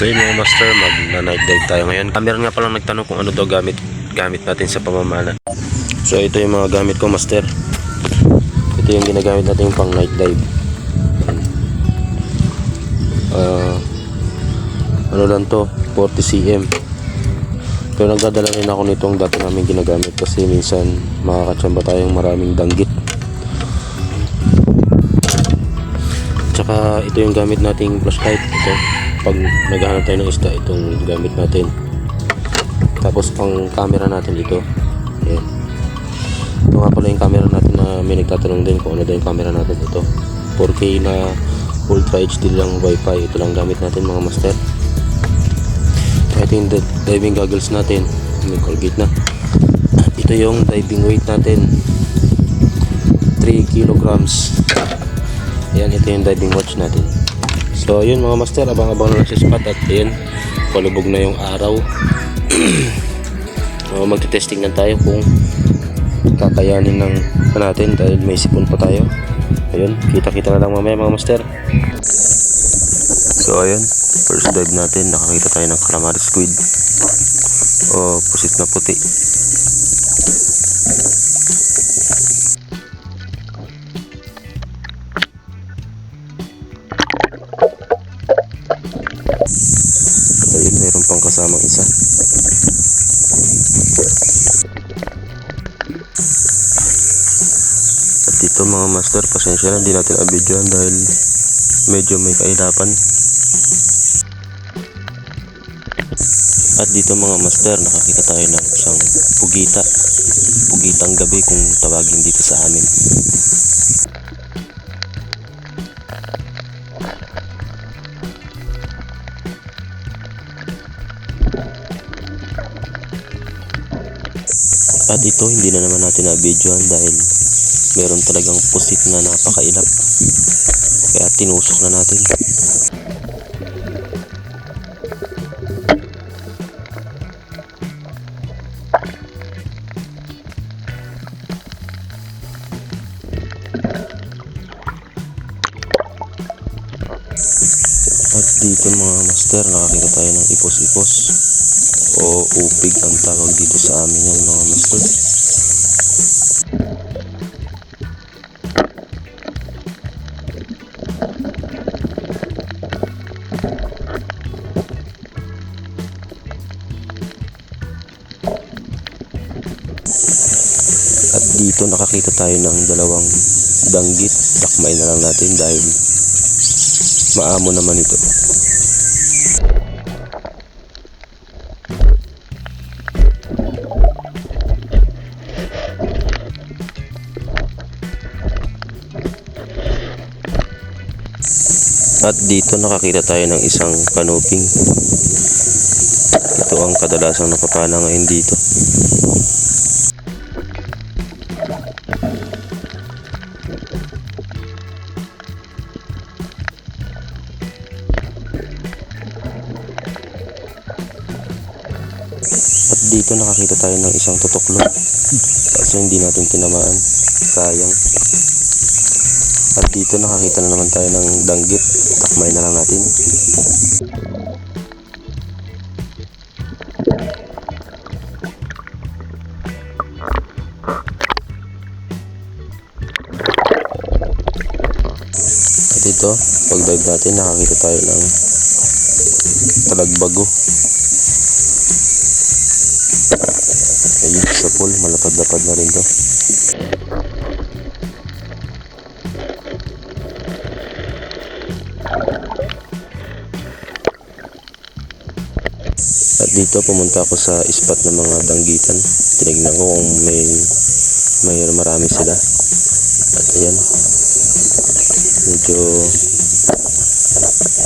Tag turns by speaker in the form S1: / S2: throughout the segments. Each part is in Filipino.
S1: So yun mga master, mag-night dive tayo ngayon. Meron nga palang nagtanong kung ano daw gamit natin sa pamamana. So ito yung mga gamit ko master. Ito yung ginagamit natin pang night dive. Ano lang to, 40 cm. Pero nagdadala rin ako nitong dati namin ginagamit kasi minsan makakatsamba tayong maraming danggit. Tsaka ito yung gamit nating flashlight. Ito, pag naghahanap tayo ng isda, itong gamit natin. Tapos pang camera natin ito. Ayan. Ito nga pala yung camera natin na may nagtatanong din kung ano daw yung camera natin. Ito 4K na Ultra HD lang Wi-Fi. Ito lang gamit natin mga master. Ito yung diving goggles natin. May Colgate na. Ito yung diving weight natin, 3 kilograms. Ayan, ito yung diving watch natin. So yun mga master, abang-abang na lang sa spot. At ayan, palubog na yung araw. Magte-testing na tayo kung kakayanin ng natin dahil may sipon pa tayo. Ayun, kita-kita na lang mamaya mga master. So ayun, first dive natin, nakakita tayo ng calamari squid o pusit na puti. At ayun, mayroon pang kasamang isa. At dito mga master, pasensya na, hindi natin abidyohan dahil medyo may kailapan. At dito mga master, nakakita tayo ng isang pugitang gabi kung tawagin dito sa amin. At ito, hindi na naman natin na-videoan dahil meron talagang pusit na napakailap, kaya tinusok na natin. At dito mga master, nakakita tayo ng ipos-ipos o upig ang tawag dito sa amin yan mga master. At dito nakakita tayo ng dalawang danggit. Takmain na lang natin dahil maamo naman ito. At dito nakakita tayo ng isang kanuping. Ito ang kadalasang napapana ngayon dito. At dito nakakita tayo ng isang tutuklok. Kaso hindi natin tinamaan. Sayang. At dito nakakita na naman tayo ng danggit. Takmay na lang natin. At ito, pag dive natin nakakita tayo ng talagbago. Ayun sa pool, malapad-lapad na rin to. At dito pumunta ako sa spot ng mga danggitan. Tinignan ko kung may marami sila. At ayan, medyo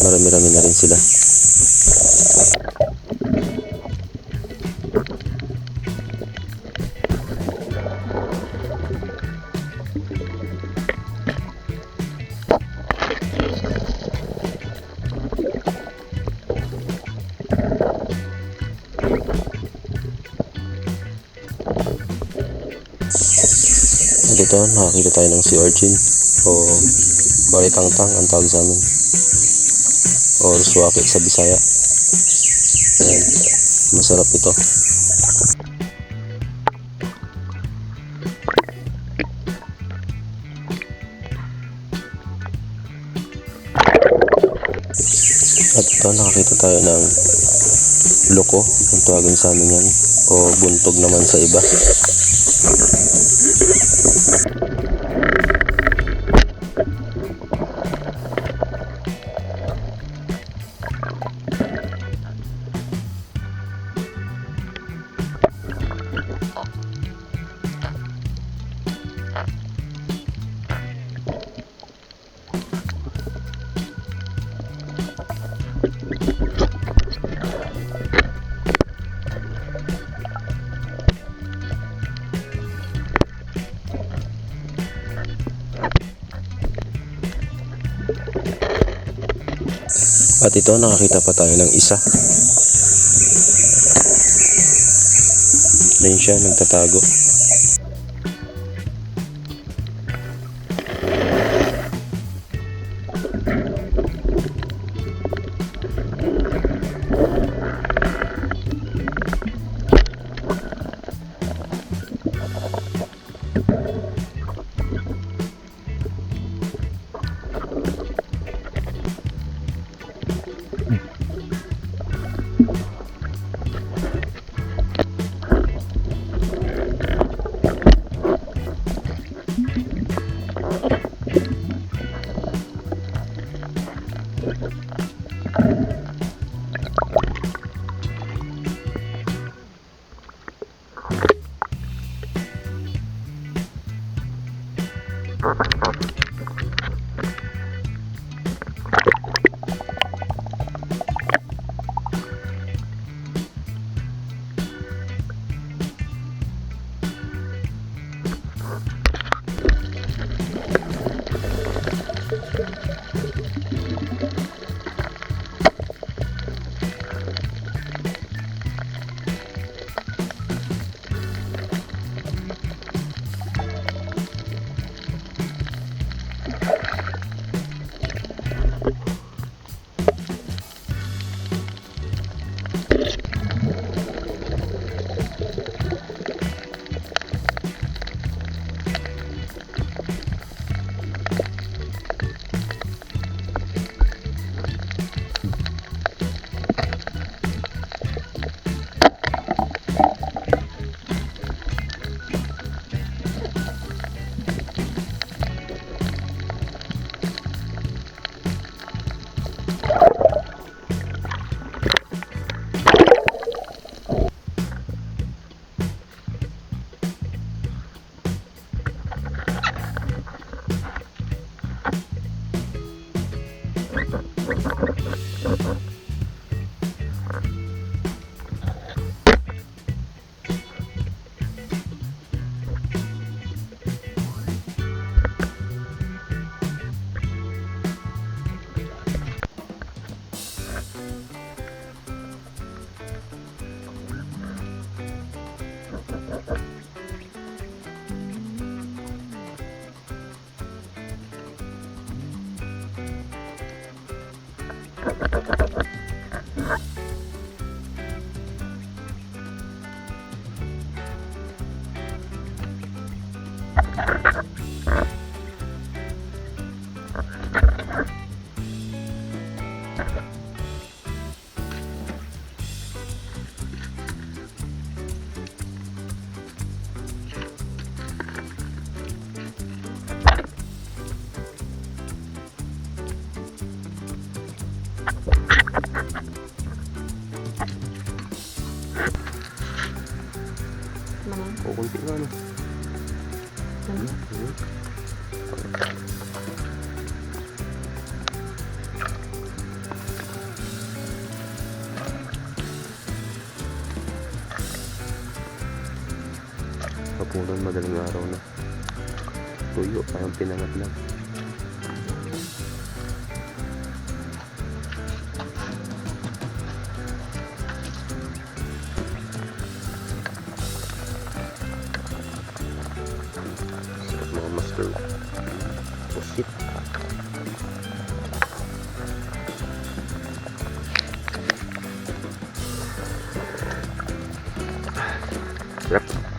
S1: marami-rami na rin sila. Dito nakakita tayo ng sea urchin o baritangtang ang tawag sa amin, or suwaki sa Bisaya. Ayan. Masarap ito. At ito, nakakita tayo ng loko, kung tawagin sa amin yan, o buntog naman sa iba. At ito, nakakita pa tayo ng isa. Ayun siya, nagtatago. Kukunti nga no. Kapunan, madaling araw na. Tuyo, parang pinangat lang. Pusit. Yep.